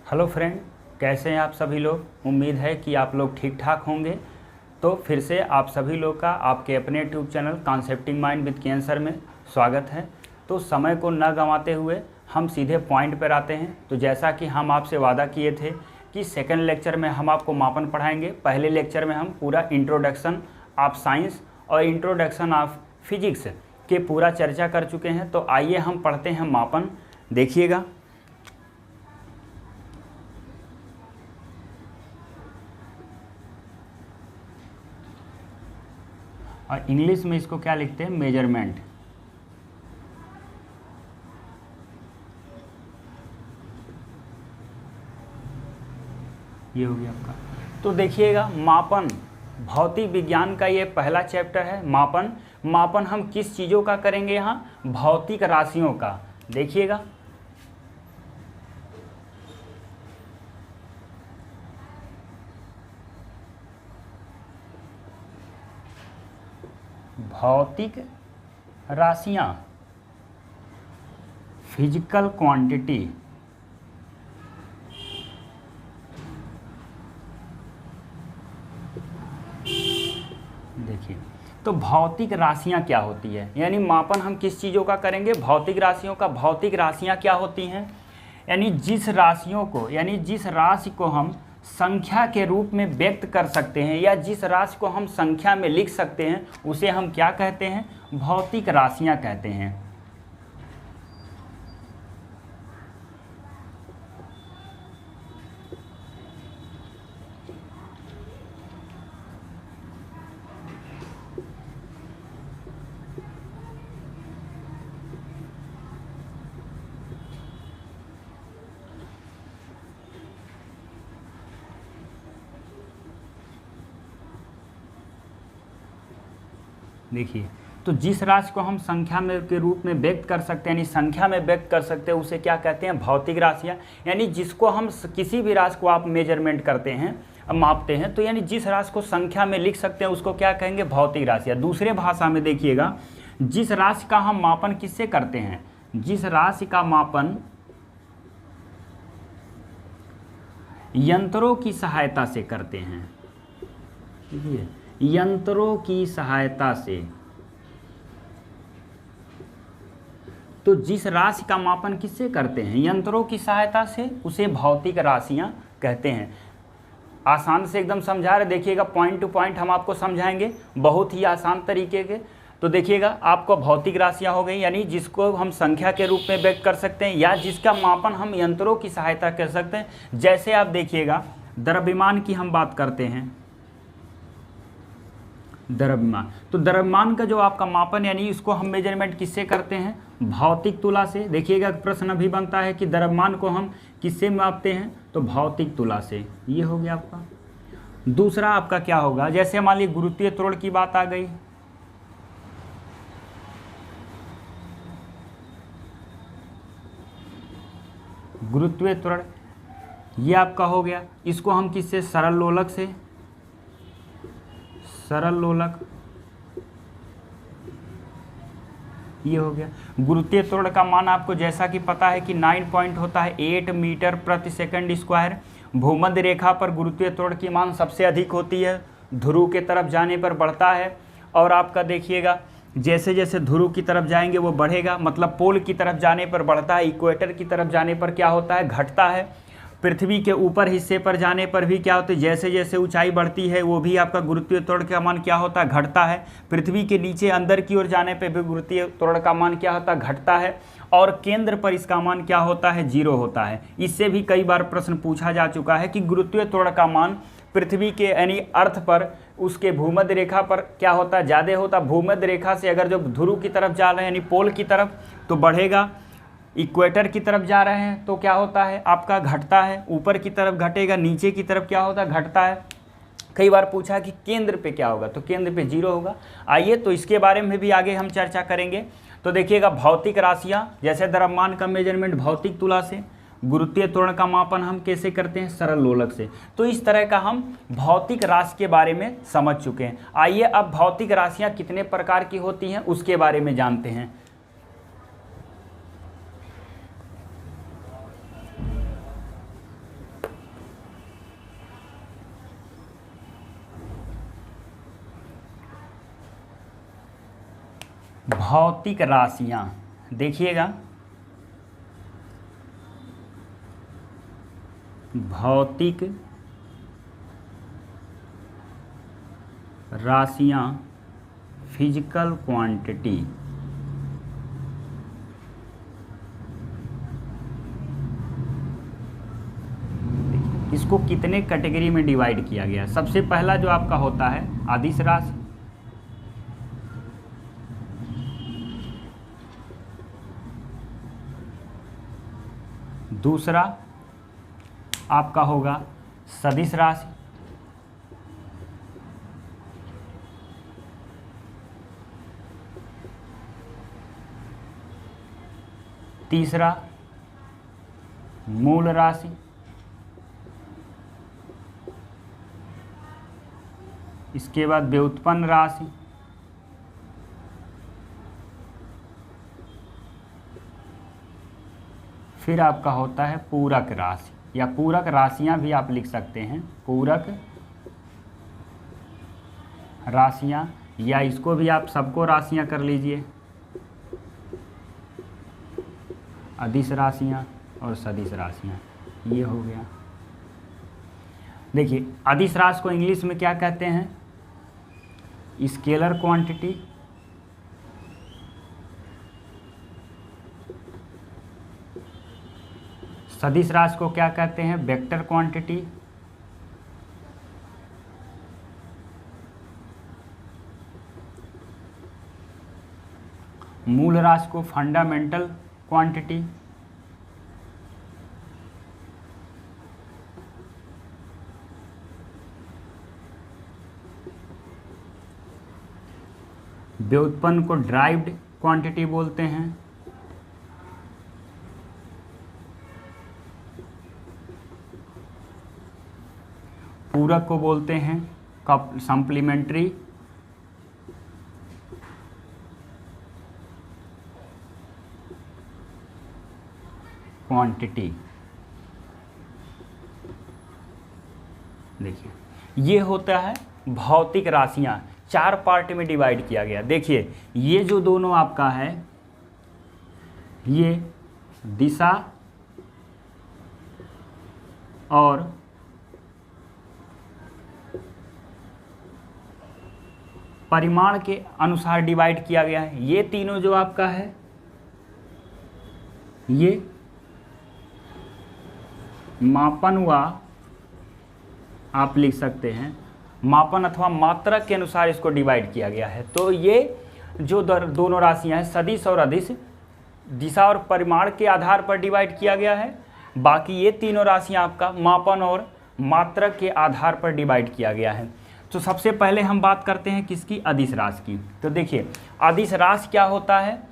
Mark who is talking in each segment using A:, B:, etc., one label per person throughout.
A: Hello friend, कैसे हैं आप सभी लोग। उम्मीद है कि आप लोग ठीक ठाक होंगे। तो फिर से आप सभी लोग का आपके अपने YouTube channel concepting mind with cancer में स्वागत है। तो समय को न गंवाते हुए हम सीधे पॉइंट पर आते हैं। तो जैसा कि हम आपसे वादा किए थे कि सेकंड लेक्चर में हम आपको मापन पढ़ाएंगे। पहले लेक्चर में हम पूरा इंट्रोडक्शन ऑफ साइंस और इंट्रोडक्शन ऑफ फिजिक्स के पूरा चर्चा कर चुके हैं। तो आइए हम पढ़ते हैं मापन। देखिएगा, और इंग्लिश में इसको क्या लिखते हैं, मेजरमेंट। ये हो गया आपका। तो देखिएगा, मापन भौतिक विज्ञान का ये पहला चैप्टर है। मापन हम किस चीज़ों का करेंगे यहाँ, भौतिक राशियों का। देखिएगा, भौतिक राशियाँ, फिजिकल क्वांटिटी। देखिए, तो भौतिक राशियाँ क्या होती है, यानी मापन हम किस चीज़ों का करेंगे, भौतिक राशियों का। भौतिक राशियाँ क्या होती हैं, यानी जिस राशियों को, यानी जिस राशि को हम संख्या के रूप में व्यक्त कर सकते हैं या जिस राशि को हम संख्या में लिख सकते हैं, उसे हम क्या कहते हैं, भौतिक राशियाँ कहते हैं। देखिए, तो जिस राशि को हम संख्या में के रूप में व्यक्त कर सकते हैं, यानी संख्या में व्यक्त कर सकते हैं, उसे क्या कहते हैं, भौतिक राशियाँ। यानी जिसको हम किसी भी राशि को आप मेजरमेंट करते हैं, मापते हैं, तो यानी जिस राशि को संख्या में लिख सकते हैं उसको क्या कहेंगे, भौतिक राशियाँ। दूसरे भाषा में देखिएगा, जिस राशि का हम मापन किससे करते हैं, जिस राशि का मापन यंत्रों की सहायता से करते हैं, देखिए, यंत्रों की सहायता से। तो जिस राशि का मापन किससे करते हैं, यंत्रों की सहायता से, उसे भौतिक राशियां कहते हैं। आसान से एकदम समझा रहे, देखिएगा पॉइंट टू पॉइंट हम आपको समझाएंगे बहुत ही आसान तरीके के। तो देखिएगा, आपको भौतिक राशियां हो गई, यानी जिसको हम संख्या के रूप में व्यक्त कर सकते हैं या जिसका मापन हम यंत्रों की सहायता कर सकते हैं। जैसे आप देखिएगा, द्रव्यमान की हम बात करते हैं, द्रव्यमान। तो द्रव्यमान का जो आपका मापन, यानी इसको हम मेजरमेंट किससे करते हैं, भौतिक तुला से। देखिएगा, प्रश्न अभी बनता है कि द्रव्यमान को हम किससे मापते हैं, तो भौतिक तुला से। ये हो गया आपका। दूसरा आपका क्या होगा, जैसे मान लीजिए गुरुत्वीय त्वरण की बात आ गई। गुरुत्वीय त्वरण ये आपका हो गया, इसको हम किससे, सरल लोलक से, सरल लोलक। ये हो गया। गुरुत्वीय त्वरण का मान आपको जैसा कि पता है कि 9 पॉइंट होता है 8 मीटर प्रति सेकंड स्क्वायर। भूमध्य रेखा पर गुरुत्वीय त्वरण की मान सबसे अधिक होती है, ध्रुव के तरफ जाने पर बढ़ता है। और आपका देखिएगा, जैसे जैसे ध्रुव की तरफ जाएंगे वो बढ़ेगा, मतलब पोल की तरफ जाने पर बढ़ता है, इक्वेटर की तरफ जाने पर क्या होता है, घटता है। पृथ्वी के ऊपर हिस्से पर जाने पर भी क्या होता है, जैसे जैसे ऊंचाई बढ़ती है वो भी आपका गुरुत्वीय त्वरण का मान क्या होता है, घटता है। पृथ्वी के नीचे अंदर की ओर जाने पर भी गुरुत्वीय त्वरण का मान क्या होता है, घटता है। और केंद्र पर इसका मान क्या होता है, 0 होता है। इससे भी कई बार प्रश्न पूछा जा चुका है कि गुरुत्वीय त्वरण का मान पृथ्वी के यानी अर्थ पर, उसके भूमध्य रेखा पर क्या होता है, ज़्यादा होता है। भूमध्य रेखा से अगर जो ध्रुव की तरफ जा रहे हैं, यानी पोल की तरफ, तो बढ़ेगा। इक्वेटर की तरफ जा रहे हैं तो क्या होता है, आपका घटता है। ऊपर की तरफ घटेगा, नीचे की तरफ क्या होता है, घटता है। कई बार पूछा कि केंद्र पे क्या होगा, तो केंद्र पे 0 होगा। आइए, तो इसके बारे में भी आगे हम चर्चा करेंगे। तो देखिएगा, भौतिक राशियाँ, जैसे द्रव्यमान का मेजरमेंट भौतिक तुला से, गुरुत्वीय त्वरण का मापन हम कैसे करते हैं, सरल लोलक से। तो इस तरह का हम भौतिक राशि के बारे में समझ चुके हैं। आइए अब भौतिक राशियाँ कितने प्रकार की होती हैं उसके बारे में जानते हैं। भौतिक राशियां, देखिएगा भौतिक राशियां, फिजिकल क्वांटिटी। इसको कितने कैटेगरी में डिवाइड किया गया? सबसे पहला जो आपका होता है अदिश राशि, दूसरा आपका होगा सदिश राशि, तीसरा मूल राशि, इसके बाद व्युत्पन्न राशि, फिर आपका होता है पूरक राशि, या पूरक राशियां भी आप लिख सकते हैं, पूरक राशियां, या इसको भी आप सबको राशियां कर लीजिए, अदिश राशियां और सदिश राशियां। ये हो गया। देखिए अदिश राशि को इंग्लिश में क्या कहते हैं? स्केलर क्वांटिटी, सदिश राशि को क्या कहते हैं? वेक्टर क्वांटिटी, मूल राशि को फंडामेंटल क्वांटिटी, व्युत्पन्न को ड्राइव्ड क्वांटिटी बोलते हैं, पूरक को बोलते हैं सप्लीमेंट्री, क्वांटिटी। देखिए ये होता है भौतिक राशियां, 4 पार्ट में डिवाइड किया गया। देखिए ये जो दोनों आपका है, ये दिशा और परिमाण के अनुसार डिवाइड किया गया है। ये तीनों जो आपका है, ये मापन व आप लिख सकते हैं मापन अथवा मात्रक के अनुसार इसको डिवाइड किया गया है। तो ये जो दोनों राशियां हैं सदिश और अदिश, दिशा और परिमाण के आधार पर डिवाइड किया गया है। बाकी ये तीनों राशियां आपका मापन और मात्रक के आधार पर डिवाइड किया गया है। तो सबसे पहले हम बात करते हैं किसकी? अदिश राशि की। तो देखिए अदिश राशि क्या होता है?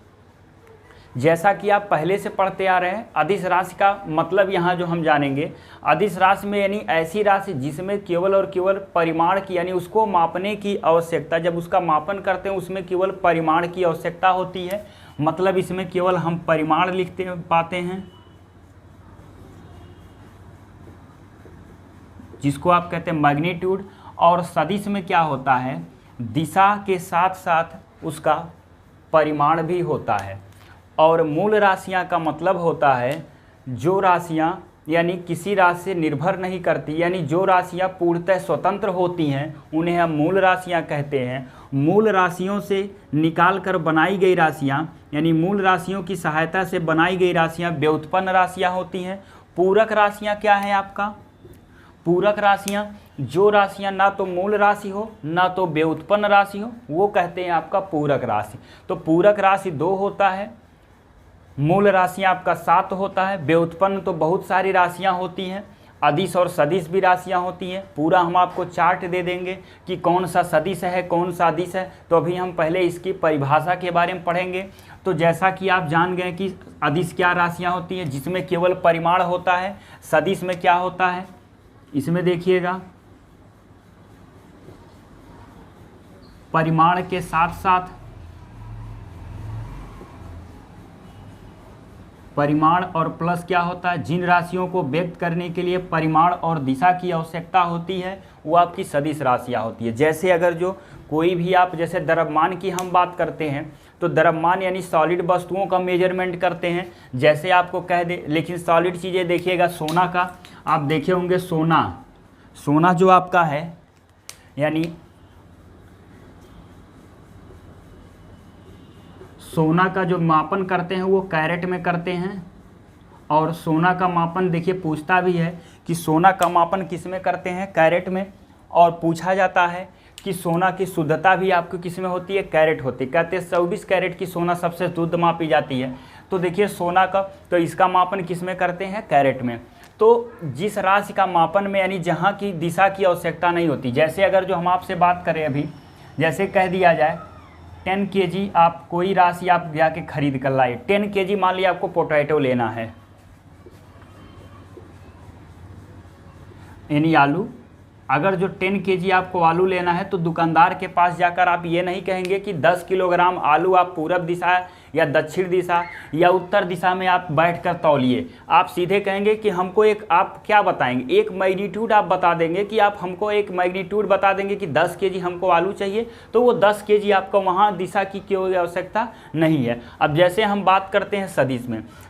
A: जैसा कि आप पहले से पढ़ते आ रहे हैं, अदिश राशि का मतलब यहाँ जो हम जानेंगे, अदिश राशि में यानी ऐसी राशि जिसमें केवल और केवल परिमाण की, यानी उसको मापने की आवश्यकता, जब उसका मापन करते हैं उसमें केवल परिमाण की आवश्यकता होती है। मतलब इसमें केवल हम परिमाण लिखते पाते हैं, जिसको आप कहते हैं मैग्नीट्यूड। और सदिश में क्या होता है? दिशा के साथ साथ उसका परिमाण भी होता है। और मूल राशियां का मतलब होता है जो राशियां यानी किसी राशि से निर्भर नहीं करती, यानी जो राशियां पूर्णतः स्वतंत्र होती हैं उन्हें हम मूल राशियां कहते हैं। मूल राशियों से निकाल कर बनाई गई राशियां, यानी मूल राशियों की सहायता से बनाई गई राशियां व्युत्पन्न राशियां होती हैं। पूरक राशियां क्या है आपका? पूरक राशियां जो राशियां ना तो मूल राशि हो ना तो व्युत्पन्न राशि हो, वो कहते हैं आपका पूरक राशि। तो पूरक राशि 2 होता है, मूल राशियां आपका 7 होता है, व्युत्पन्न तो बहुत सारी राशियां होती हैं, अदिश और सदिश भी राशियां होती हैं। पूरा हम आपको चार्ट दे देंगे कि कौन सा सदिश है कौन सा अदिश है। तो अभी हम पहले इसकी परिभाषा के बारे में पढ़ेंगे। तो जैसा कि आप जान गए कि अदिश क्या राशियां होती हैं? जिसमें केवल परिमाण होता है। सदिश में क्या होता है? इसमें देखिएगा परिमाण के साथ साथ परिमाण और प्लस क्या होता है? जिन राशियों को व्यक्त करने के लिए परिमाण और दिशा की आवश्यकता होती है वो आपकी सदिश राशियां होती है। जैसे अगर जो कोई भी आप जैसे द्रव्यमान की हम बात करते हैं तो द्रव्यमान यानी सॉलिड वस्तुओं का मेजरमेंट करते हैं, जैसे आपको कह दे। लेकिन सॉलिड चीज़ें देखिएगा, सोना का आप देखे होंगे, सोना जो आपका है यानी सोना का जो मापन करते हैं वो कैरेट में करते हैं। और सोना का मापन देखिए पूछता भी है कि सोना का मापन किस में करते हैं, कैरेट में। और पूछा जाता है कि सोना की शुद्धता भी आपको किस में होती है, कैरेट होती है। कहते हैं 24 कैरेट की सोना सबसे शुद्ध मापी जाती है। तो देखिए सोना का, तो इसका मापन किस में करते हैं, कैरेट में। तो जिस राशि का मापन में यानी जहाँ की दिशा की आवश्यकता नहीं होती, जैसे अगर जो हम आपसे बात करें अभी, जैसे कह दिया जाए 10 kg आप कोई राशि आप जाके खरीद कर लाए, 10 kg मान लिया आपको पोटैटो लेना है यानी आलू। अगर जो 10 kg आपको आलू लेना है तो दुकानदार के पास जाकर आप ये नहीं कहेंगे कि 10 किलोग्राम आलू आप पूरब दिशा या दक्षिण दिशा या उत्तर दिशा में आप बैठकर तौलिए। आप सीधे कहेंगे कि हमको एक, आप क्या बताएंगे, एक मैग्नीट्यूड आप बता देंगे कि आप हमको एक मैग्नीट्यूड बता देंगे कि 10 kg हमको आलू चाहिए, तो वो 10 kg आपको वहाँ दिशा की कोई आवश्यकता नहीं है। अब जैसे हम बात करते हैं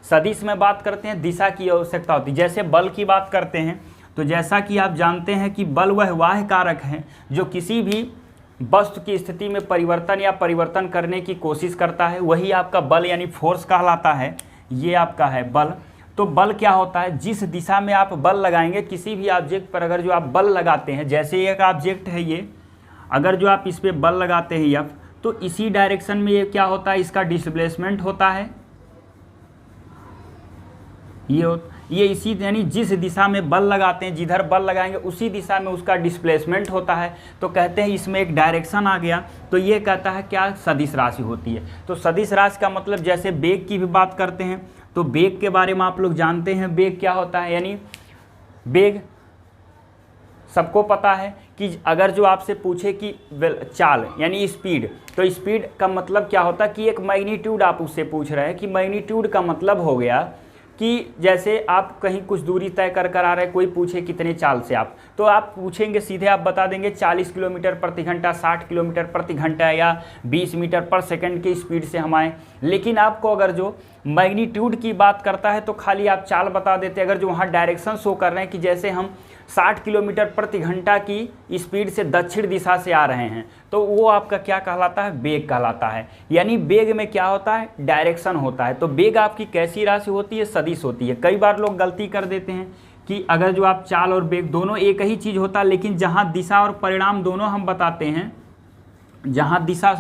A: सदिश में बात करते हैं दिशा की आवश्यकता होती है। जैसे बल की बात करते हैं तो जैसा कि आप जानते हैं कि बल वह बाह्य कारक है जो किसी भी वस्तु की स्थिति में परिवर्तन या परिवर्तन करने की कोशिश करता है, वही आपका बल यानी फोर्स कहलाता है। ये आपका है बल। तो बल क्या होता है, जिस दिशा में आप बल लगाएंगे किसी भी ऑब्जेक्ट पर, अगर जो आप बल लगाते हैं, जैसे एक ऑब्जेक्ट है ये, अगर जो आप इस पर बल लगाते हैं F, तो इसी डायरेक्शन में ये क्या होता है, इसका डिस्प्लेसमेंट होता है। ये इसी यानी जिस दिशा में बल लगाते हैं, जिधर बल लगाएंगे उसी दिशा में उसका डिस्प्लेसमेंट होता है। तो कहते हैं इसमें एक डायरेक्शन आ गया, तो ये कहता है क्या, सदिश राशि होती है। तो सदिश राशि का मतलब, जैसे वेग की भी बात करते हैं तो वेग के बारे में आप लोग जानते हैं वेग क्या होता है। यानी वेग सबको पता है कि अगर जो आपसे पूछे कि चाल यानी स्पीड, तो स्पीड का मतलब क्या होता है कि एक मैग्नीट्यूड आप उससे पूछ रहे हैं, कि मैग्नीट्यूड का मतलब हो गया कि जैसे आप कहीं कुछ दूरी तय कर आ रहे हैं, कोई पूछे कितने चाल से आप, तो आप पूछेंगे सीधे आप बता देंगे 40 किलोमीटर प्रति घंटा, 60 किलोमीटर प्रति घंटा या 20 मीटर पर सेकंड की स्पीड से हम आए। लेकिन आपको अगर जो मैग्नीट्यूड की बात करता है तो खाली आप चाल बता देते। अगर जो वहाँ डायरेक्शन शो कर रहे हैं कि जैसे हम 60 किलोमीटर प्रति घंटा की स्पीड से दक्षिण दिशा से आ रहे हैं, तो वो आपका क्या कहलाता है, वेग कहलाता है। यानी वेग में क्या होता है, डायरेक्शन होता है। तो वेग आपकी कैसी राशि होती है, सदिश होती है। कई बार लोग गलती कर देते हैं कि अगर जो आप चाल और वेग दोनों एक ही चीज़ होता है, लेकिन जहाँ दिशा और परिणाम दोनों हम बताते हैं, जहाँ दिशा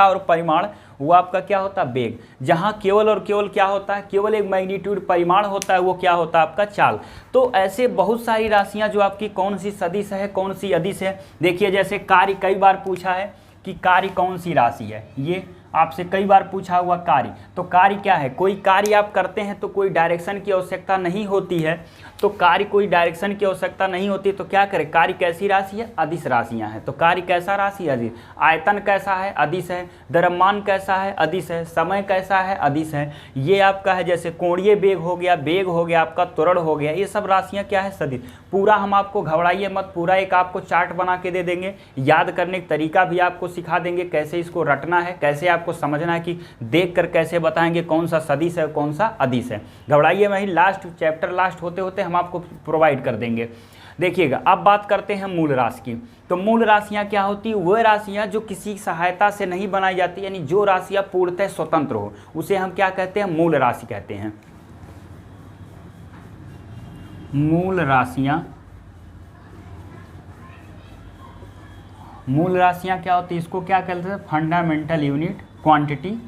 A: और परिमाण, वो आपका क्या होता है, वेग। जहाँ केवल और केवल क्या होता है, केवल एक मैग्नीट्यूड परिमाण होता है, वो क्या होता है आपका चाल। तो ऐसे बहुत सारी राशियाँ जो आपकी कौन सी सदिश है, कौन सी अदिश है। देखिए जैसे कार्य, कई बार पूछा है कि कार्य कौन सी राशि है, ये आपसे कई बार पूछा हुआ कार्य। तो कार्य क्या है, कोई कार्य आप करते हैं तो कोई डायरेक्शन की आवश्यकता नहीं होती है, तो कार्य कोई डायरेक्शन की आवश्यकता नहीं होती, तो क्या करें, कार्य कैसी राशि है, अदिश राशियां हैं। तो कार्य कैसा राशि है, अदिश। आयतन कैसा है, अदिश है। द्रव्यमान कैसा है, अदिश है। समय कैसा है, अदिश है। ये आपका है जैसे कोणीय वेग हो गया आपका, त्वरण हो गया, ये सब राशियाँ क्या है, सदिश। पूरा हम आपको, घबराइए मत, पूरा एक आपको चार्ट बना के दे देंगे, याद करने का तरीका भी आपको सिखा देंगे, कैसे इसको रटना है, कैसे आपको समझना है, कि देख कर कैसे बताएंगे कौन सा सदिश है कौन सा अदिश है। घबराइए वही, लास्ट चैप्टर लास्ट होते होते हम आपको प्रोवाइड कर देंगे। देखिएगा अब बात करते हैं मूल राशि की। तो मूल राशियां क्या होती है, वह राशियां जो किसी सहायता से नहीं बनाई जाती, यानी जो राशियां पूर्णतः स्वतंत्र हो, उसे हम क्या कहते हैं, मूल राशि कहते हैं। मूल राशियां क्या होती है, इसको क्या कहते हैं, fundamental unit quantity.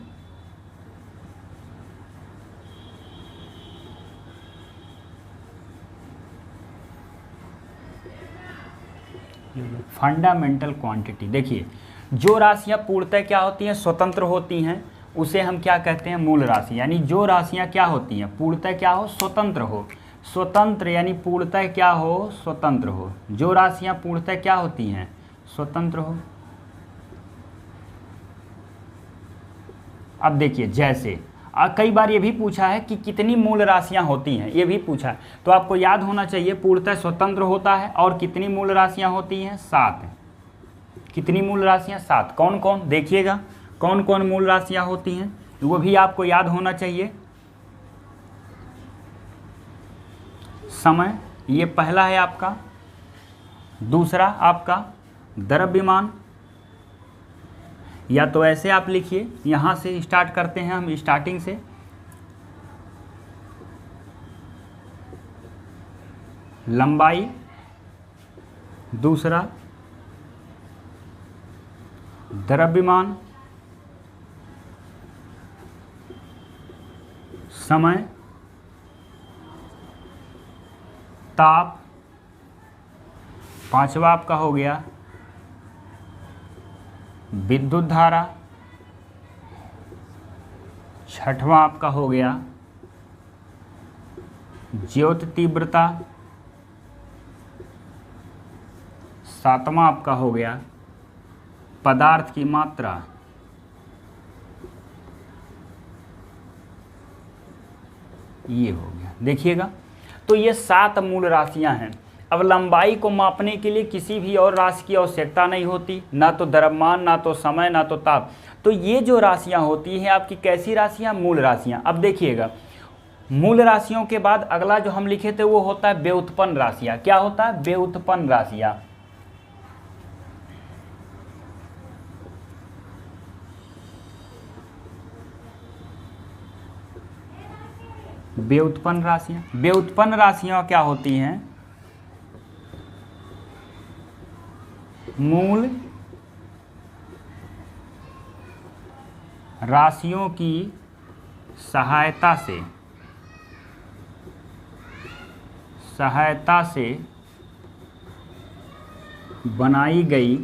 A: Fundamental quantity. देखिए जो राशियां पूर्णतः क्या होती हैं, स्वतंत्र होती हैं, उसे हम क्या कहते हैं, मूल राशि। यानी जो राशियां क्या होती हैं, पूर्णतः क्या हो, स्वतंत्र हो। स्वतंत्र यानी पूर्णतः क्या हो, स्वतंत्र हो। जो राशियां पूर्णतः क्या होती हैं, स्वतंत्र हो। अब देखिए जैसे कई बार ये भी पूछा है कि कितनी मूल राशियां होती हैं, ये भी पूछा है, तो आपको याद होना चाहिए पूर्णतः स्वतंत्र होता है और कितनी मूल राशियां होती हैं, 7। कितनी मूल राशियां, 7। कौन कौन, देखिएगा कौन कौन मूल राशियां होती हैं वो भी आपको याद होना चाहिए। समय, ये पहला है आपका। दूसरा आपका द्रव्यमान, या तो ऐसे आप लिखिए, यहाँ से स्टार्ट करते हैं हम, स्टार्टिंग से। लंबाई, दूसरा द्रव्यमान, समय, ताप, पांचवा आपका हो गया विद्युत धारा, छठवां आपका हो गया ज्योत तीव्रता, सातवां आपका हो गया पदार्थ की मात्रा, ये हो गया। देखिएगा, तो ये 7 मूल राशियां हैं। अब लंबाई को मापने के लिए किसी भी और राशि की आवश्यकता नहीं होती, ना तो द्रव्यमान, ना तो समय, ना तो ताप। तो ये जो राशियां होती हैं आपकी कैसी राशियां? मूल राशियां। अब देखिएगा, मूल राशियों के बाद अगला जो हम लिखे थे वो होता है व्युत्पन्न राशियां। क्या होता है? व्युत्पन्न राशियां। व्युत्पन्न राशियां, व्युत्पन्न राशियां क्या होती हैं? मूल राशियों की सहायता से बनाई गई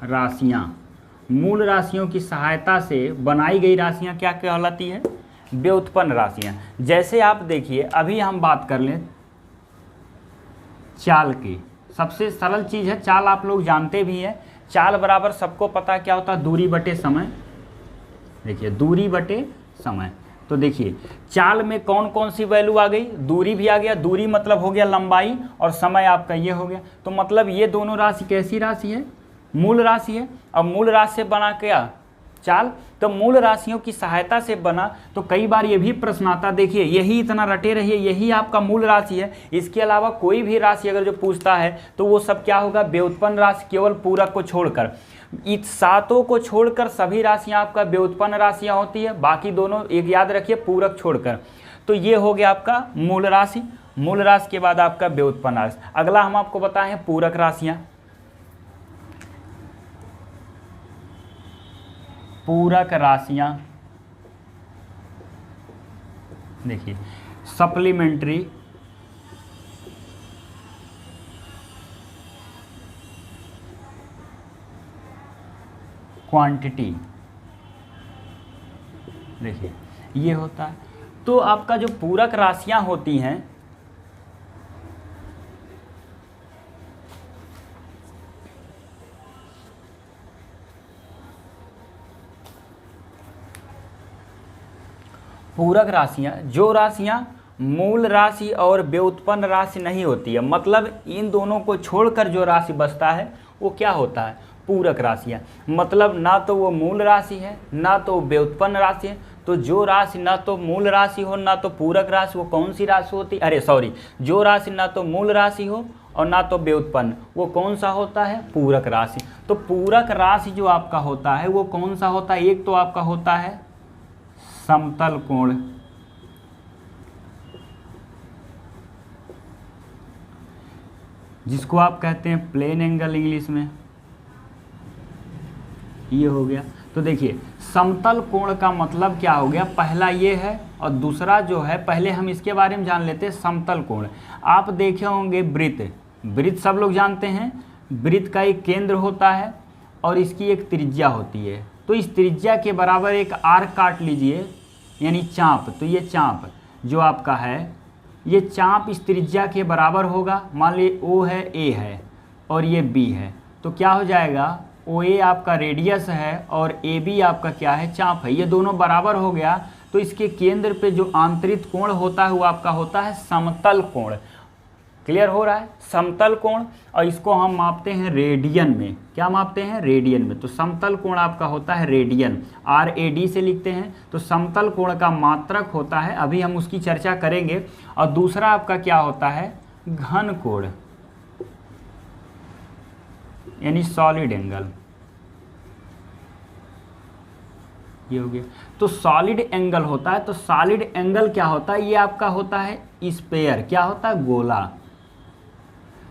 A: राशियां। मूल राशियों की सहायता से बनाई गई राशियां क्या कहलाती है? व्युत्पन्न राशियां। जैसे आप देखिए, अभी हम बात कर लें चाल की। सबसे सरल चीज़ है चाल, आप लोग जानते भी हैं। चाल बराबर सबको पता है क्या होता है? दूरी बटे समय। देखिए, दूरी बटे समय। तो देखिए, चाल में कौन कौन सी वैल्यू आ गई? दूरी भी आ गया। दूरी मतलब हो गया लंबाई, और समय आपका ये हो गया। तो मतलब ये दोनों राशि कैसी राशि है? मूल राशि है। अब मूल राशि से बना क्या? चाल। तो मूल राशियों की सहायता से बना। तो कई बार ये भी प्रश्न आता, देखिए यही इतना रटे रहिए, यही आपका मूल राशि है, इसके अलावा कोई भी राशि अगर जो पूछता है तो वो सब क्या होगा? व्युत्पन्न राशि, केवल पूरक को छोड़कर। इस सातों को छोड़कर सभी राशियां आपका व्युत्पन्न राशियां होती है। बाकी दोनों एक याद रखिए, पूरक छोड़कर। तो ये हो गया आपका मूल राशि। मूल राशि के बाद आपका व्युत्पन्न राशि। अगला हम आपको बताएं पूरक राशियां। पूरक राशियां, देखिए सप्लीमेंट्री, क्वांटिटी, देखिए ये होता है। तो आपका जो पूरक राशियां होती हैं, पूरक राशियां, जो राशियां मूल राशि और व्युत्पन्न राशि नहीं होती है, मतलब इन दोनों को छोड़कर जो राशि बचता है वो क्या होता है? पूरक राशियां। मतलब ना तो वो मूल राशि है, ना तो व्युत्पन्न राशि है। तो जो राशि ना तो मूल राशि हो, ना तो पूरक राशि, वो कौन सी राशि होती? अरे सॉरी, जो राशि ना तो मूल राशि हो और ना तो व्युत्पन्न, वो कौन सा होता है? पूरक राशि। तो पूरक राशि जो आपका होता है वो कौन सा होता है? एक तो आपका होता है समतल कोण, जिसको आप कहते हैं प्लेन एंगल इंग्लिश में, ये हो गया। तो देखिए, समतल कोण का मतलब क्या हो गया? पहला ये है, और दूसरा जो है, पहले हम इसके बारे में जान लेते हैं। समतल कोण आप देखे होंगे, वृत्त, वृत्त सब लोग जानते हैं। वृत्त का एक केंद्र होता है और इसकी एक त्रिज्या होती है। तो इस त्रिज्या के बराबर एक आर्क काट लीजिए, यानी चाप। तो ये चाप जो आपका है, ये चाप इस त्रिज्या के बराबर होगा। मान लीजिए O है, A है और ये B है। तो क्या हो जाएगा? OA आपका रेडियस है और AB आपका क्या है? चाप है। ये दोनों बराबर हो गया। तो इसके केंद्र पे जो आंतरिक कोण होता है वो आपका होता है समतल कोण। क्लियर हो रहा है। समतल कोण, और इसको हम मापते हैं रेडियन में। क्या मापते हैं? रेडियन में। तो समतल कोण आपका होता है रेडियन, RAD से लिखते हैं। तो समतल कोण का मात्रक होता है, अभी हम उसकी चर्चा करेंगे। और दूसरा आपका क्या होता है? घन कोण, यानी सॉलिड एंगल। ये हो गया। तो सॉलिड एंगल होता है, तो सॉलिड एंगल क्या होता है? ये आपका होता है स्फेयर। क्या होता है? गोला।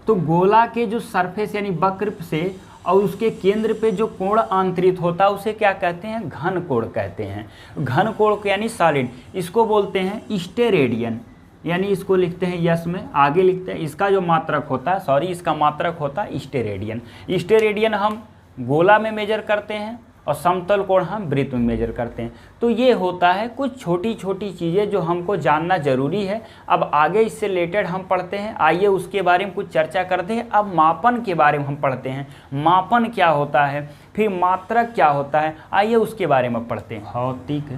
A: तो गोला के जो सरफेस यानी वक्र से और उसके केंद्र पे जो कोण आंतरित होता है उसे क्या कहते हैं? घन कोण कहते हैं। घन कोण यानी सॉलिड, इसको बोलते हैं स्टेरेडियन, यानी इसको लिखते हैं यस में, आगे लिखते हैं। इसका जो मात्रक होता है, सॉरी, इसका मात्रक होता है स्टेरेडियन। स्टेरेडियन हम गोला में मेजर करते हैं और समतल कोण हम वृत्त में मेजर करते हैं। तो ये होता है कुछ छोटी छोटी चीज़ें जो हमको जानना जरूरी है। अब आगे इससे रिलेटेड हम पढ़ते हैं, आइए उसके बारे में कुछ चर्चा करते हैं। अब मापन के बारे में हम पढ़ते हैं, मापन क्या होता है, फिर मात्रक क्या होता है, आइए उसके बारे में पढ़ते हैं। भौतिक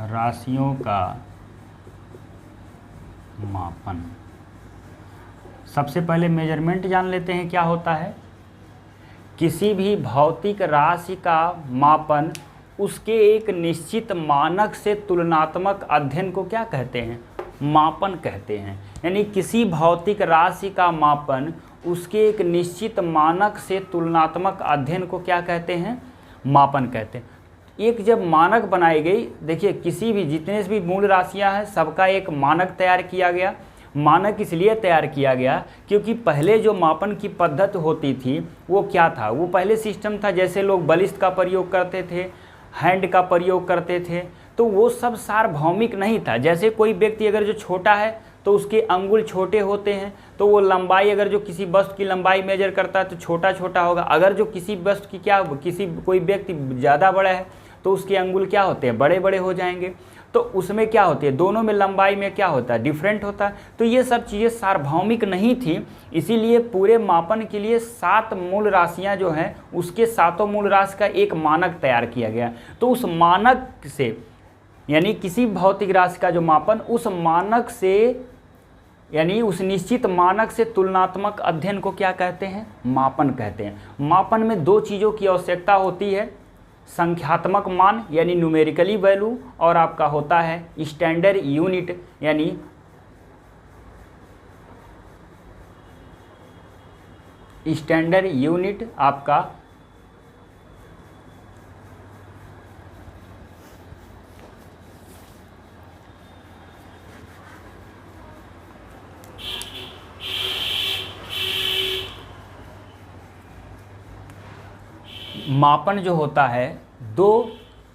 A: राशियों का मापन। सबसे पहले मेजरमेंट जान लेते हैं क्या होता है। किसी भी भौतिक राशि का मापन उसके एक निश्चित मानक से तुलनात्मक अध्ययन को क्या कहते हैं? मापन कहते हैं। यानी किसी भौतिक राशि का मापन उसके एक निश्चित मानक से तुलनात्मक अध्ययन को क्या कहते हैं? मापन कहते हैं। एक जब मानक बनाई गई, देखिए किसी भी जितने भी मूल राशियां हैं सबका एक मानक तैयार किया गया। मानक इसलिए तैयार किया गया क्योंकि पहले जो मापन की पद्धति होती थी वो क्या था? वो पहले सिस्टम था, जैसे लोग बलिष्ठ का प्रयोग करते थे, हैंड का प्रयोग करते थे, तो वो सब सार्वभौमिक नहीं था। जैसे कोई व्यक्ति अगर जो छोटा है तो उसके अंगुल छोटे होते हैं, तो वो लंबाई, अगर जो किसी वस्तु की लंबाई मेजर करता है तो छोटा छोटा होगा। अगर जो किसी वस्तु की कोई व्यक्ति ज़्यादा बड़ा है तो उसके अंगुल क्या होते हैं? बड़े बड़े हो जाएंगे। तो उसमें क्या होती है? दोनों में लंबाई में क्या होता है? डिफरेंट होता है। तो ये सब चीज़ें सार्वभौमिक नहीं थी, इसीलिए पूरे मापन के लिए 7 मूल राशियां जो हैं उसके 7 मूल राशि का एक मानक तैयार किया गया। तो उस मानक से, यानी किसी भौतिक राशि का जो मापन उस मानक से, यानी उस निश्चित मानक से तुलनात्मक अध्ययन को क्या कहते हैं? मापन कहते हैं। मापन में 2 चीज़ों की आवश्यकता होती है, संख्यात्मक मान यानी न्यूमेरिकली वैल्यू, और आपका होता है स्टैंडर्ड यूनिट यानी स्टैंडर्ड यूनिट आपका मापन जो होता है 2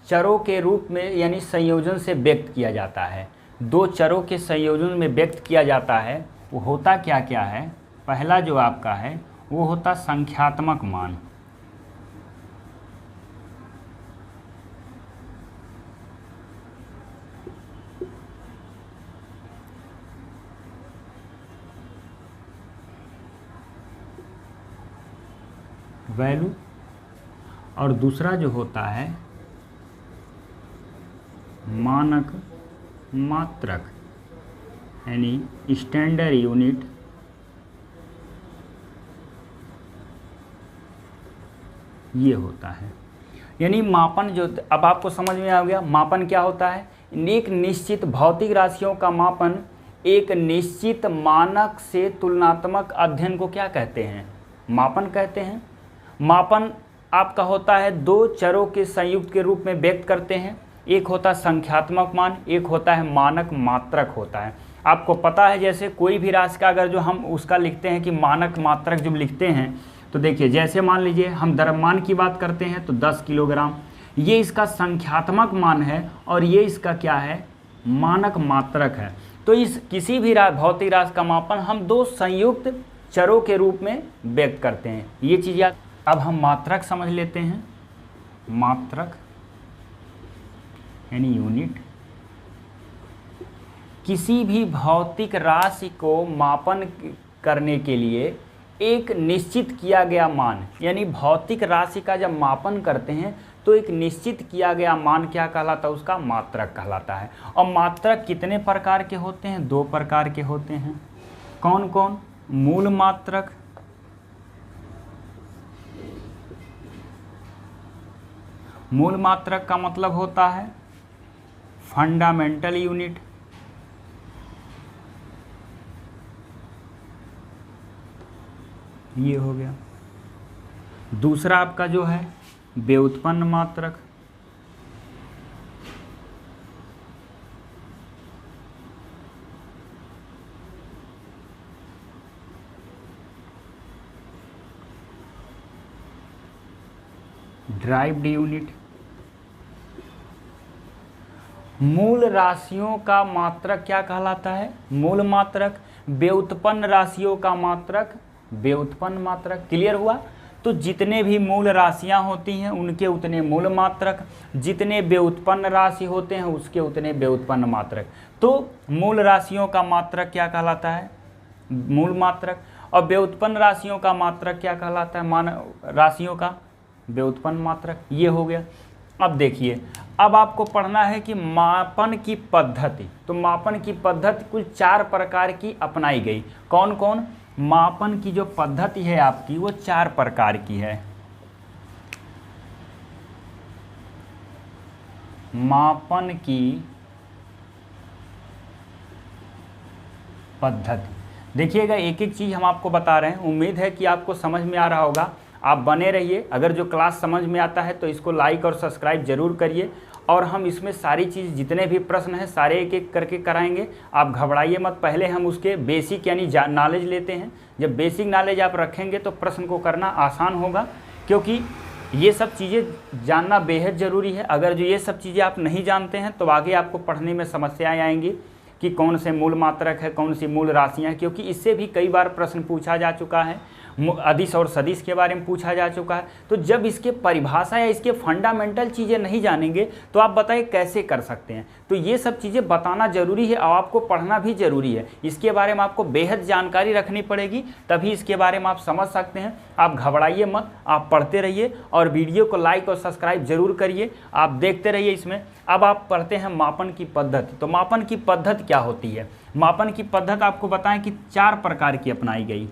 A: चरों के रूप में यानी संयोजन से व्यक्त किया जाता है। 2 चरों के संयोजन में व्यक्त किया जाता है। वो होता क्या क्या है? पहला जो आपका है वो होता संख्यात्मक मान, वैल्यू, और दूसरा जो होता है मानक मात्रक यानी स्टैंडर्ड यूनिट। ये होता है। यानी मापन जो, अब आपको समझ में आ गया मापन क्या होता है। एक निश्चित भौतिक राशियों का मापन एक निश्चित मानक से तुलनात्मक अध्ययन को क्या कहते हैं? मापन कहते हैं। मापन आपका होता है 2 चरों के संयुक्त के रूप में व्यक्त करते हैं। एक होता है संख्यात्मक मान, एक होता है मानक मात्रक होता है। आपको पता है जैसे कोई भी राशि का अगर जो हम उसका लिखते हैं कि मानक मात्रक जब लिखते हैं तो देखिए, जैसे मान लीजिए हम द्रव्यमान की बात करते हैं तो 10 किलोग्राम, ये इसका संख्यात्मक मान है और ये इसका क्या है? मानक मात्रक है। तो इस किसी भी भौतिक राशि का मापन हम 2 संयुक्त चरों के रूप में व्यक्त करते हैं। ये चीज़ याद। अब हम मात्रक समझ लेते हैं। मात्रक यानी यूनिट। किसी भी भौतिक राशि को मापन करने के लिए एक निश्चित किया गया मान, यानी भौतिक राशि का जब मापन करते हैं तो एक निश्चित किया गया मान क्या कहलाता है, उसका मात्रक कहलाता है। और मात्रक कितने प्रकार के होते हैं, 2 प्रकार के होते हैं। कौन कौन? मूल मात्रक, मूल मात्रक का मतलब होता है फंडामेंटल यूनिट, ये हो गया। दूसरा आपका जो है व्युत्पन्न मात्रक, ड्राइव्ड यूनिट। मूल राशियों का मात्रक क्या कहलाता है, मूल मात्रक। व्युत्पन्न राशियों का मात्रक व्युत्पन्न मात्रक। क्लियर हुआ? तो जितने भी मूल राशियां होती हैं उनके उतने मूल मात्रक, जितने व्युत्पन्न राशि होते हैं उसके उतने व्युत्पन्न मात्रक। तो मूल राशियों का मात्रक क्या कहलाता है, मूल मात्रक। और व्युत्पन्न राशियों का मात्रक क्या कहलाता है, मान राशियों का व्युत्पन्न मात्रक। ये हो गया। अब देखिए, अब आपको पढ़ना है कि मापन की पद्धति। तो मापन की पद्धति कुल 4 प्रकार की अपनाई गई। कौन कौन? मापन की जो पद्धति है आपकी वो 4 प्रकार की है। मापन की पद्धति, देखिएगा एक एक चीज़ हम आपको बता रहे हैं। उम्मीद है कि आपको समझ में आ रहा होगा। आप बने रहिए। अगर जो क्लास समझ में आता है तो इसको लाइक और सब्सक्राइब जरूर करिए। और हम इसमें सारी चीज़, जितने भी प्रश्न हैं सारे एक एक करके कराएंगे। आप घबराइए मत। पहले हम उसके बेसिक यानी नॉलेज लेते हैं। जब बेसिक नॉलेज आप रखेंगे तो प्रश्न को करना आसान होगा, क्योंकि ये सब चीज़ें जानना बेहद ज़रूरी है। अगर जो ये सब चीज़ें आप नहीं जानते हैं तो आगे आपको पढ़ने में समस्याएं आएंगी कि कौन से मूल मात्रक है, कौन सी मूल राशियाँ, क्योंकि इससे भी कई बार प्रश्न पूछा जा चुका है। अदिश और सदिश के बारे में पूछा जा चुका है। तो जब इसके परिभाषा या इसके फंडामेंटल चीज़ें नहीं जानेंगे तो आप बताइए कैसे कर सकते हैं। तो ये सब चीज़ें बताना ज़रूरी है और आपको पढ़ना भी ज़रूरी है। इसके बारे में आपको बेहद जानकारी रखनी पड़ेगी, तभी इसके बारे में आप समझ सकते हैं। आप घबराइए मत, आप पढ़ते रहिए और वीडियो को लाइक और सब्सक्राइब जरूर करिए। आप देखते रहिए इसमें। अब आप पढ़ते हैं मापन की पद्धति। तो मापन की पद्धति क्या होती है? मापन की पद्धति आपको बताएं कि 4 प्रकार की अपनाई गई।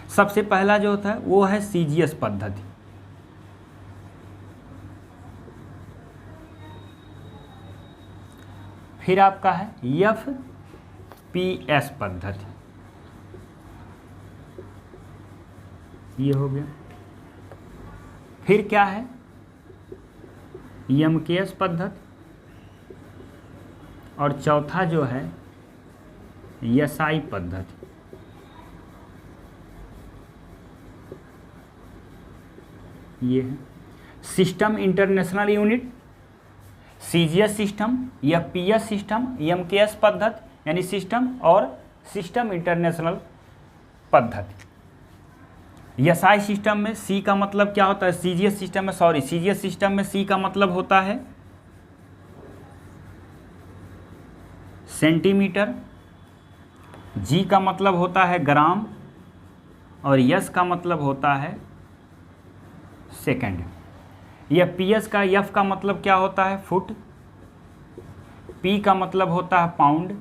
A: सबसे पहला जो होता है वो है सीजीएस पद्धति। फिर आपका है एफपीएस पद्धति, ये हो गया। फिर क्या है? एमकेएस पद्धति। और चौथा जो है एसआई पद्धति। ये है system international unit, CGS system, FPS system, MKS पद्धति यानी सिस्टम, और सिस्टम इंटरनेशनल पद्धति। एसआई सिस्टम में सी का मतलब क्या होता है, सीजीएस सिस्टम में, सीजीएस सिस्टम में सी का मतलब होता है सेंटीमीटर, जी का मतलब होता है ग्राम, और यस का मतलब होता है सेकंड। एफपीएस का एफ का मतलब क्या होता है, फुट, पी का मतलब होता है पाउंड,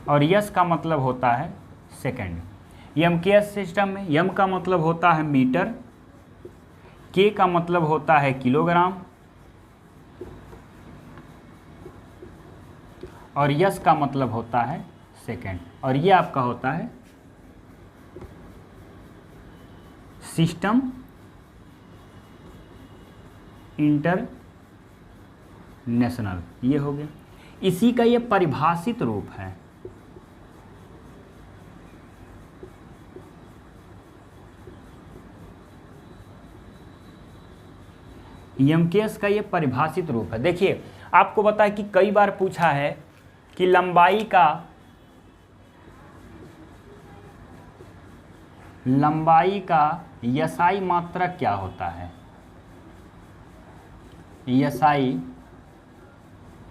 A: और यस का मतलब होता है सेकंड। एमकेएस सिस्टम में एम का मतलब होता है मीटर, के का मतलब होता है किलोग्राम, और यस का मतलब होता है सेकंड। और ये आपका होता है सिस्टम इंटरनेशनल, ये हो गया। इसी का ये परिभाषित रूप है। एमकेएस का ये परिभाषित रूप है। देखिए आपको बताया कि कई बार पूछा है कि लंबाई का एसआई मात्रक क्या होता है, एसआई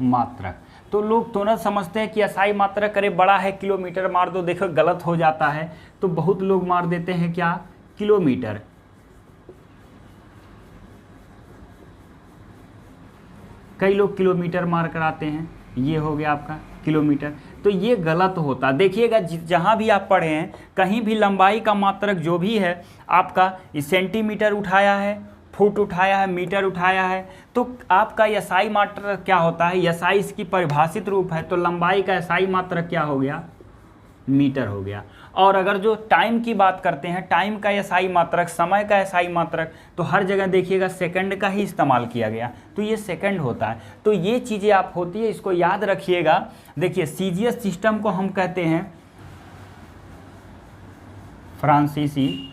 A: मात्रक। तो लोग तुरंत समझते हैं कि SI मात्रक अरे बड़ा है, किलोमीटर मार दो, देखो गलत हो जाता है। तो बहुत लोग मार देते हैं क्या, किलोमीटर। कई लोग किलोमीटर मार कर आते हैं, ये हो गया आपका किलोमीटर। तो ये गलत होता, देखिएगा जहाँ भी आप पढ़े हैं कहीं भी लंबाई का मात्रक जो भी है आपका सेंटीमीटर उठाया है, फुट उठाया है, मीटर उठाया है, तो आपका SI मात्रक क्या होता है, SI इसकी परिभाषित रूप है, तो लंबाई का SI मात्रक क्या हो गया, मीटर हो गया। और अगर जो टाइम की बात करते हैं, टाइम का SI मात्रक, समय का SI मात्रक, तो हर जगह देखिएगा सेकंड का ही इस्तेमाल किया गया, तो ये सेकंड होता है। तो ये चीज़ें आप होती है, इसको याद रखिएगा। देखिए CGS सिस्टम को हम कहते हैं फ्रांसीसी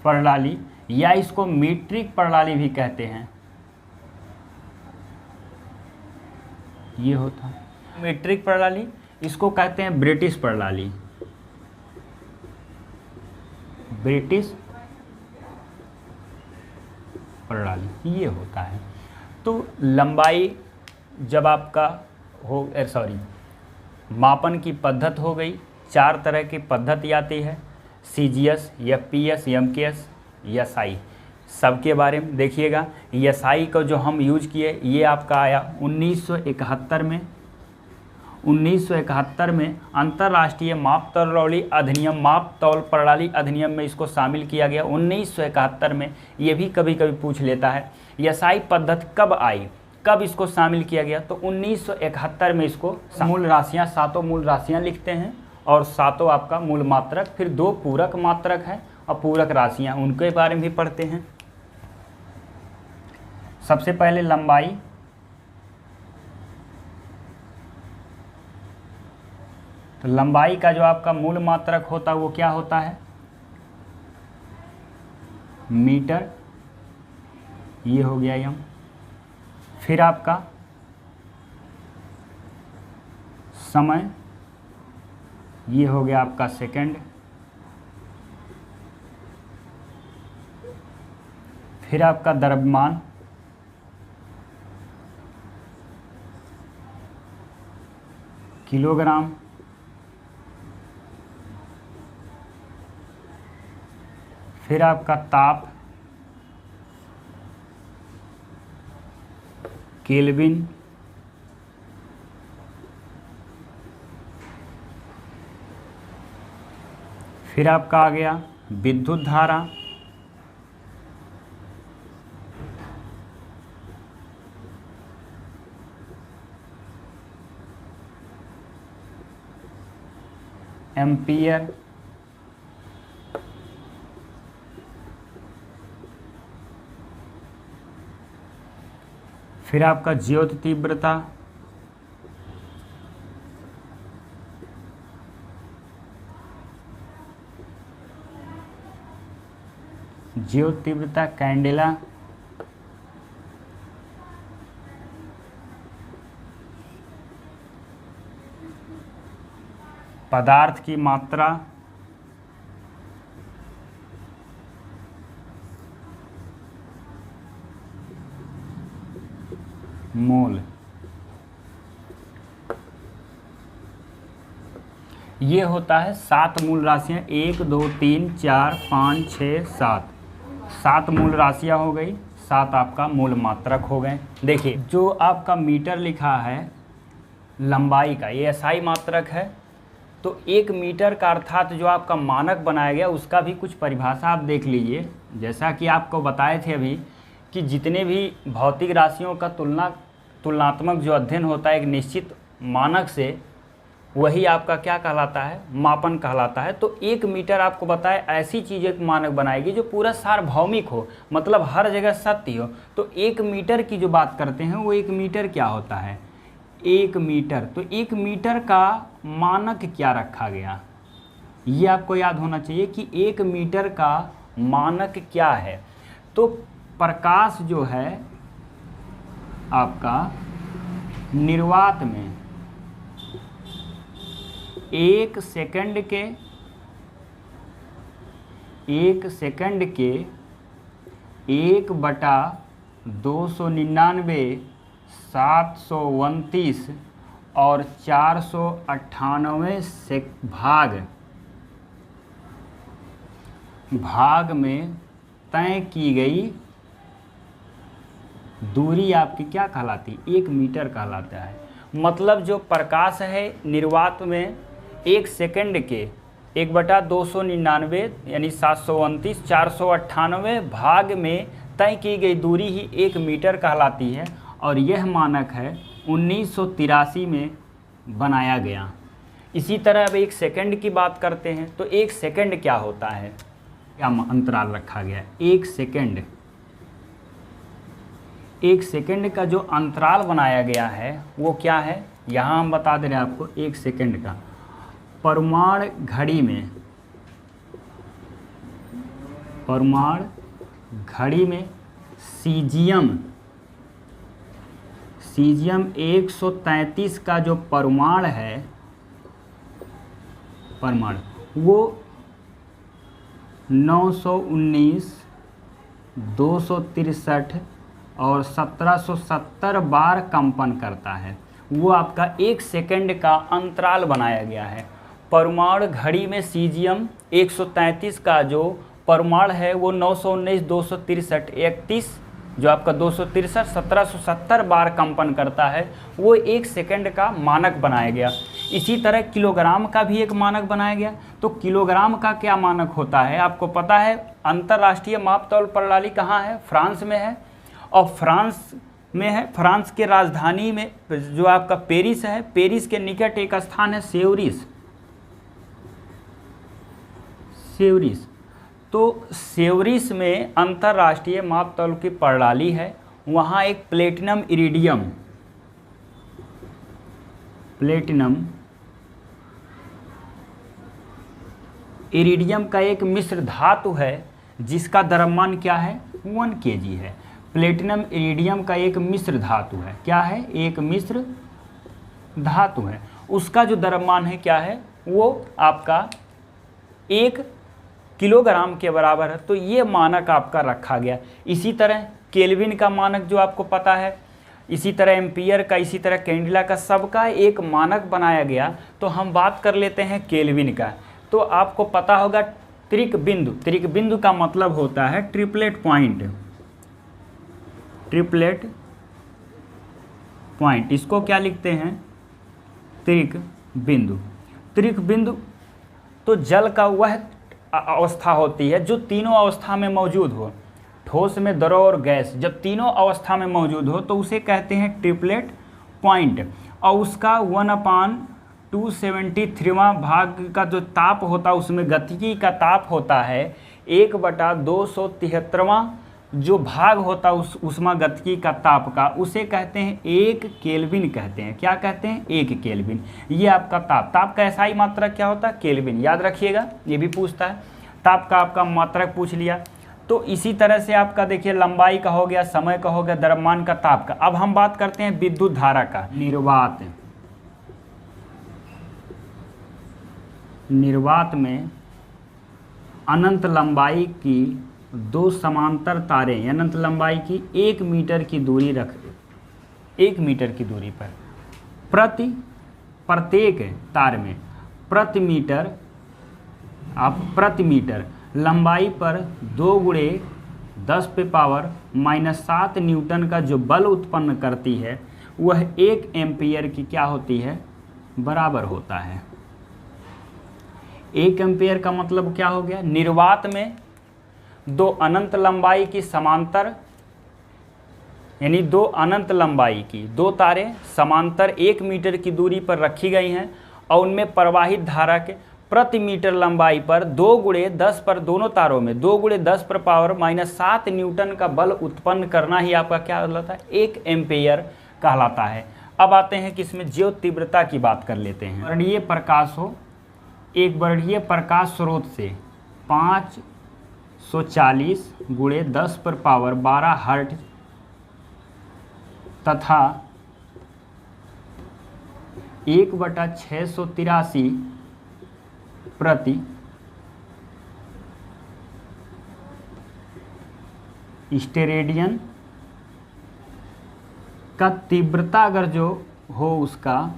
A: प्रणाली, या इसको मीट्रिक प्रणाली भी कहते हैं। ये होता है मीट्रिक प्रणाली, इसको कहते हैं ब्रिटिश प्रणाली, ब्रिटिश प्रणाली, ये होता है। तो लंबाई जब आपका हो मापन की पद्धति हो गई, 4 तरह की पद्धति आती है, CGS, FPS, MKS, SI, सबके बारे में देखिएगा। SI को जो हम यूज किए, ये आपका आया 1971 में। 1971 में अंतर्राष्ट्रीय माप तौल प्रणाली अधिनियम में इसको शामिल किया गया 1971 में। ये भी कभी कभी पूछ लेता है SI पद्धति कब आई, कब इसको शामिल किया गया, तो 1971 में इसको मूल राशियाँ, 7 मूल राशियाँ लिखते हैं और 7 आपका मूल मात्रक, फिर 2 पूरक मात्रक हैं और पूरक राशियाँ, उनके बारे में भी पढ़ते हैं। सबसे पहले लंबाई, तो लंबाई का जो आपका मूल मात्रक होता है वो क्या होता है, मीटर, ये हो गया यम। फिर आपका समय, ये हो गया आपका सेकंड। फिर आपका द्रव्यमान, किलोग्राम। फिर आपका ताप, केल्विन। फिर आपका आ गया विद्युत धारा, एम्पियर। फिर आपका ज्योत तीव्रता, ज्योत तीव्रता कैंडेला। पदार्थ की मात्रा, मोल। ये होता है 7 मूल राशियाँ, 1 2 3 4 5 6 7, 7 मूल राशियाँ हो गई, 7 आपका मूल मात्रक हो गए। देखिए जो आपका मीटर लिखा है लंबाई का, ये SI मात्रक है, तो 1 मीटर का अर्थात जो आपका मानक बनाया गया उसका भी कुछ परिभाषा आप देख लीजिए। जैसा कि आपको बताए थे अभी कि जितने भी भौतिक राशियों का तुलनात्मक जो अध्ययन होता है एक निश्चित मानक से, वही आपका क्या कहलाता है, मापन कहलाता है। तो 1 मीटर आपको बताए ऐसी चीज़ एक मानक बनाएगी जो पूरा सार्वभौमिक हो, मतलब हर जगह सत्य हो। तो 1 मीटर की जो बात करते हैं वो 1 मीटर क्या होता है, 1 मीटर। तो 1 मीटर का मानक क्या रखा गया, ये आपको याद होना चाहिए कि 1 मीटर का मानक क्या है। तो प्रकाश जो है आपका निर्वात में 1 सेकंड के 1/299 729 और 498 से भाग में तय की गई दूरी आपकी क्या कहलाती है? 1 मीटर कहलाता है। मतलब जो प्रकाश है निर्वात में 1 सेकंड के 1/299 यानी 729 498 भाग में तय की गई दूरी ही 1 मीटर कहलाती है। और यह मानक है 1983 में बनाया गया। इसी तरह अब 1 सेकंड की बात करते हैं तो 1 सेकंड क्या होता है, क्या अंतराल रखा गया है? 1 सेकंड का जो अंतराल बनाया गया है वो क्या है, यहाँ हम बता दे रहे हैं आपको। 1 सेकंड का परमाणु घड़ी में सीजियम 133 का जो परमाणु है वो 919, 263 और 1770 बार कंपन करता है। वो आपका 1 सेकंड का अंतराल बनाया गया है। परमाणु घड़ी में सीजियम 133 का जो परमाणु है वो 919, 263, 31 जो आपका 263, 1770 बार कंपन करता है। वो 1 सेकंड का मानक बनाया गया। इसी तरह किलोग्राम का भी एक मानक बनाया गया। तो किलोग्राम का क्या मानक होता है आपको पता है? अंतर्राष्ट्रीय मापतौल प्रणाली कहाँ है? फ्रांस में है। और फ्रांस के राजधानी में जो आपका पेरिस है, पेरिस के निकट एक स्थान है सेवरिस। तो सेवरिस में अंतर्राष्ट्रीय मापतौल की प्रणाली है। वहाँ एक प्लेटिनम इरिडियम का एक मिश्र धातु है जिसका द्रव्यमान क्या है? 1 kg है। प्लेटिनम इरिडियम का एक मिश्र धातु है। क्या है? एक मिश्र धातु है। उसका जो द्रव्यमान है क्या है? वो आपका 1 किलोग्राम के बराबर है। तो ये मानक आपका रखा गया। इसी तरह केल्विन का मानक जो आपको पता है, इसी तरह एम्पियर का, इसी तरह कैंडिला का, सबका एक मानक बनाया गया। तो हम बात कर लेते हैं केल्विन का। तो आपको पता होगा त्रिक बिंदु का मतलब होता है ट्रिपलेट पॉइंट। इसको क्या लिखते हैं? त्रिक बिंदु तो जल का वह अवस्था होती है जो तीनों अवस्था में मौजूद हो। ठोस में, द्रव और गैस, जब तीनों अवस्था में मौजूद हो तो उसे कहते हैं ट्रिपलेट पॉइंट। और उसका 1/273वां भाग का जो ताप होता है, उसमें गतिकी का ताप होता है 1/273वां जो भाग होता है उस ऊष्मागतिकी का ताप का, उसे कहते हैं 1 केल्विन कहते हैं। क्या कहते हैं? 1 केल्विन। ये आपका ताप का SI मात्रक क्या होता है? केल्विन। याद रखिएगा, ये भी पूछता है। ताप का आपका मात्रक पूछ लिया। तो इसी तरह से आपका देखिए लंबाई का हो गया, समय का हो गया, द्रव्यमान का, ताप का। अब हम बात करते हैं विद्युत धारा का। निर्वात में अनंत लंबाई की 2 समांतर तारें, अनंत लंबाई की 1 मीटर की दूरी 1 मीटर की दूरी पर प्रत्येक तार में प्रति मीटर लंबाई पर 2 × 10⁻⁻7 न्यूटन का जो बल उत्पन्न करती है वह 1 एम्पियर की क्या होती है? बराबर होता है। 1 एम्पियर का मतलब क्या हो गया? निर्वात में 2 अनंत लंबाई की समांतर, यानी 2 अनंत लंबाई की 2 तारें समांतर 1 मीटर की दूरी पर रखी गई हैं और उनमें प्रवाहित धारा के प्रति मीटर लंबाई पर 2 × 10 पर, दोनों तारों में 2 × 10⁻⁻7 न्यूटन का बल उत्पन्न करना ही आपका क्या कहलाता है? 1 एम्पियर कहलाता है। अब आते हैं कि इसमें ज्योत तीव्रता की बात कर लेते हैं। वर्णीय प्रकाश हो, एक वर्णीय प्रकाश स्रोत से 540 × 10⁻12 हर्ट्ज तथा 1/683 प्रति स्टेरेडियन का तीव्रता अगर जो हो उसका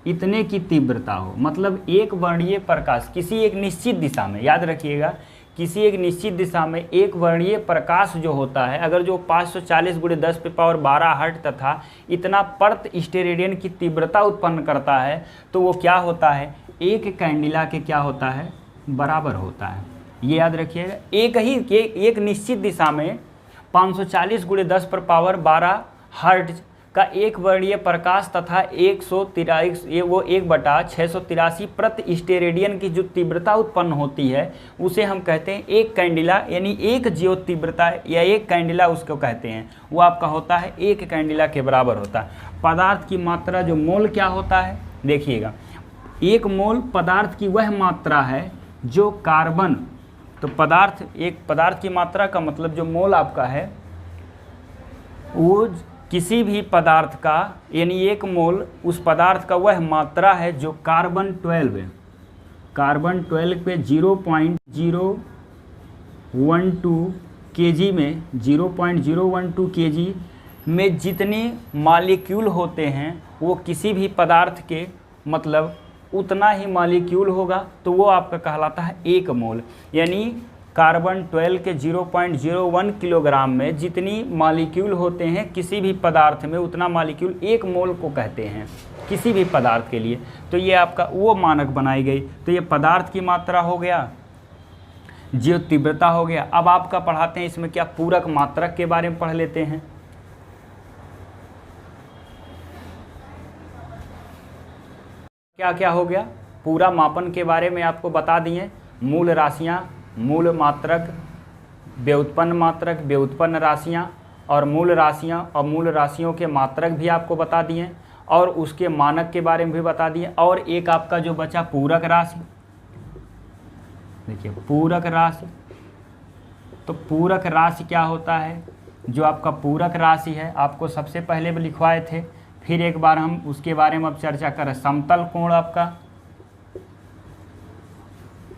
A: इतने की तीव्रता हो, मतलब एक वर्णीय प्रकाश किसी एक निश्चित दिशा में, याद रखिएगा, किसी एक निश्चित दिशा में एक वर्णीय प्रकाश जो होता है अगर जो 540 × 10⁻12 हर्ट्ज तथा इतना प्रति स्टेरेडियन की तीव्रता उत्पन्न करता है तो वो क्या होता है, एक कैंडिला के क्या होता है, बराबर होता है। ये याद रखिएगा, एक निश्चित दिशा में 540 × 10⁻12 हर्ट्ज का एक वर्णीय प्रकाश तथा 1/683 प्रति स्टेरेडियन की जो तीव्रता उत्पन्न होती है उसे हम कहते हैं एक कैंडिला, यानी एक ज्योत तीव्रता या एक कैंडिला उसको कहते हैं, वो आपका होता है एक कैंडिला के बराबर होता है। पदार्थ की मात्रा जो मोल क्या होता है, देखिएगा, एक मोल पदार्थ की वह मात्रा है जो कार्बन, तो पदार्थ की मात्रा का मतलब जो मोल आपका है वो किसी भी पदार्थ का, यानी एक मोल उस पदार्थ का वह मात्रा है जो कार्बन 12 पे 0.012 kg में 0.012 kg में जितने मॉलिक्यूल होते हैं वो किसी भी पदार्थ के मतलब उतना ही मॉलिक्यूल होगा, तो वो आपका कहलाता है एक मोल। यानी कार्बन 12 के 0.01 किलोग्राम में जितनी मॉलिक्यूल होते हैं किसी भी पदार्थ में उतना मॉलिक्यूल एक मोल को कहते हैं किसी भी पदार्थ के लिए। तो ये आपका वो मानक बनाई गई। तो ये पदार्थ की मात्रा हो गया, ज्योत तीव्रता हो गया। अब आपका पढ़ाते हैं इसमें क्या, पूरक मात्रक के बारे में पढ़ लेते हैं। क्या क्या हो गया, पूरा मापन के बारे में आपको बता दिए, मूल राशियाँ, मूल मात्रक, व्युत्पन्न मात्रक, व्युत्पन्न राशियाँ और मूल राशियाँ और मूल राशियों के मात्रक भी आपको बता दिए और उसके मानक के बारे में भी बता दिए। और एक आपका जो बचा पूरक राशि, देखिए पूरक राशि, तो पूरक राशि क्या होता है, जो आपका पूरक राशि है आपको सबसे पहले भी लिखवाए थे, फिर एक बार हम उसके बारे में अब चर्चा करें। समतल कोण आपका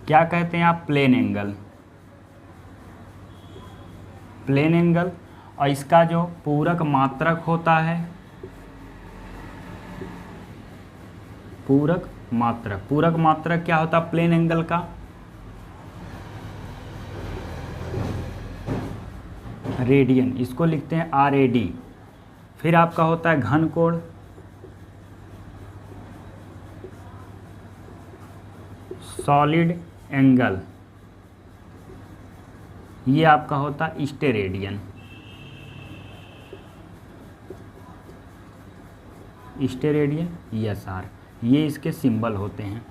A: क्या कहते हैं आप, प्लेन एंगल, प्लेन एंगल। और इसका जो पूरक मात्रक होता है, पूरक मात्रक, पूरक मात्रक क्या होता है प्लेन एंगल का, रेडियन, इसको लिखते हैं RAD। फिर आपका होता है घन कोण, सॉलिड एंगल, ये आपका होता है स्टेरेडियन, स्टेरेडियन SR, ये इसके सिंबल होते हैं।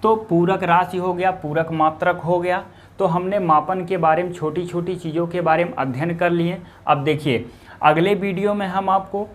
A: तो पूरक राशि हो गया, पूरक मात्रक हो गया। तो हमने मापन के बारे में छोटी छोटी चीज़ों के बारे में अध्ययन कर लिए। अब देखिए अगले वीडियो में हम आपको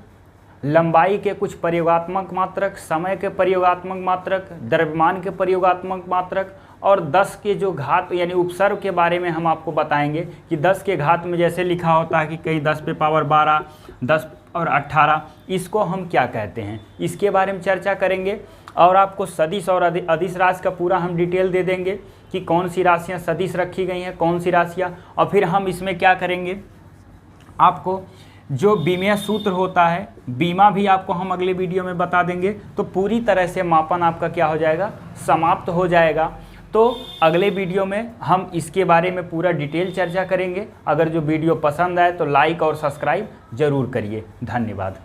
A: लंबाई के कुछ प्रयोगात्मक मात्रक, समय के प्रयोगात्मक मात्रक, द्रव्यमान के प्रयोगात्मक मात्रक और 10 के जो घात यानी उपसर्ग के बारे में हम आपको बताएंगे कि 10 के घात में जैसे लिखा होता है कि कहीं 10 पे पावर 12, 10 और 18, इसको हम क्या कहते हैं, इसके बारे में चर्चा करेंगे। और आपको सदिश और अदिश राशि का पूरा हम डिटेल दे देंगे कि कौन सी राशियाँ सदिश रखी गई हैं, कौन सी राशियाँ। और फिर हम इसमें क्या करेंगे, आपको जो बीमीय सूत्र होता है, बीमा भी आपको हम अगले वीडियो में बता देंगे। तो पूरी तरह से मापन आपका क्या हो जाएगा, समाप्त हो जाएगा। तो अगले वीडियो में हम इसके बारे में पूरा डिटेल चर्चा करेंगे। अगर जो वीडियो पसंद आए तो लाइक और सब्सक्राइब जरूर करिए। धन्यवाद।